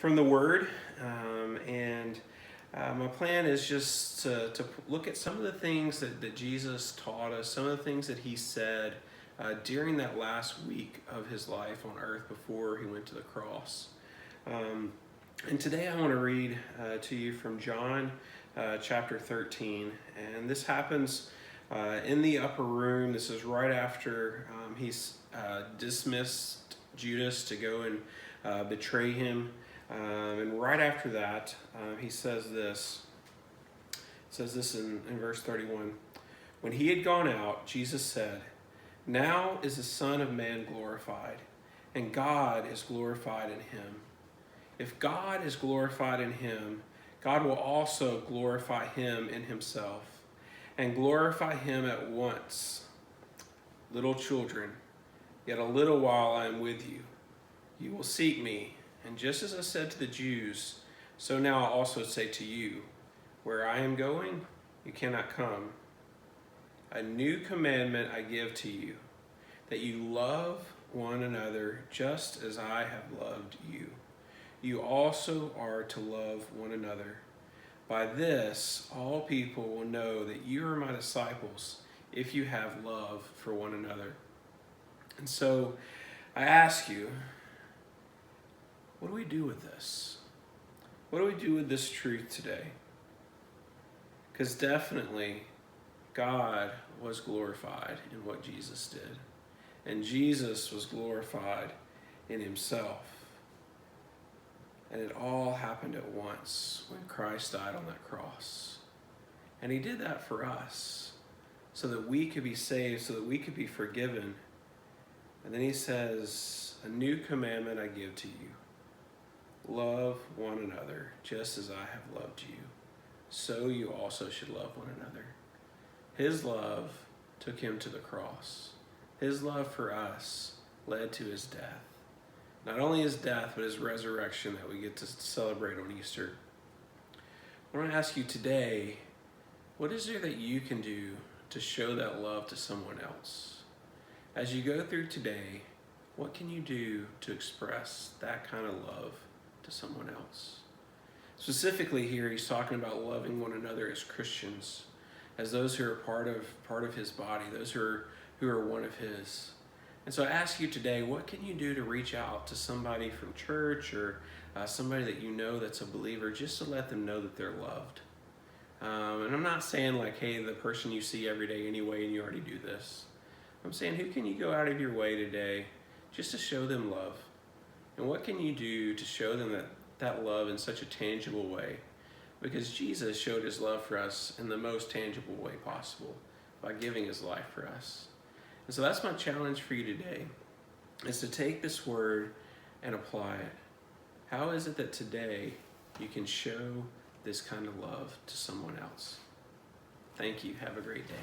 from the Word, and my plan is just to look at some of the things that Jesus taught us, some of the things that he said during that last week of his life on earth before he went to the cross. And today I want to read to you from John chapter 13, and this happens in the upper room. This is right after he's dismissed Judas to go and betray him. And right after that, he says this. It says this in verse 31. When he had gone out, Jesus said, "Now is the Son of Man glorified, and God is glorified in him. If God is glorified in him, God will also glorify him in himself, and glorify him at once. Little children, yet a little while I am with you. You will seek me, and just as I said to the Jews, so now I also say to you, where I am going, you cannot come. A new commandment I give to you, that you love one another just as I have loved you. You also are to love one another. By this, all people will know that you are my disciples if you have love for one another." And so I ask you, what do we do with this? What do we do with this truth today? Because definitely God was glorified in what Jesus did. And Jesus was glorified in himself. And it all happened at once when Christ died on that cross. And he did that for us so that we could be saved, so that we could be forgiven. And then he says, "A new commandment I give to you. Love one another just as I have loved you. So you also should love one another." His love took him to the cross. His love for us led to his death. Not only his death, but his resurrection that we get to celebrate on Easter. I want to ask you today, what is there that you can do to show that love to someone else? As you go through today, what can you do to express that kind of love to someone else? Specifically here, he's talking about loving one another as Christians, as those who are part of his body, those who are one of his. And so I ask you today, what can you do to reach out to somebody from church or somebody that you know that's a believer, just to let them know that they're loved? And I'm not saying like, hey, the person you see every day anyway, and you already do this. I'm saying, who can you go out of your way today just to show them love? And what can you do to show them that love in such a tangible way? Because Jesus showed his love for us in the most tangible way possible, by giving his life for us. And so that's my challenge for you today, is to take this word and apply it. How is it that today you can show this kind of love to someone else? Thank you. Have a great day.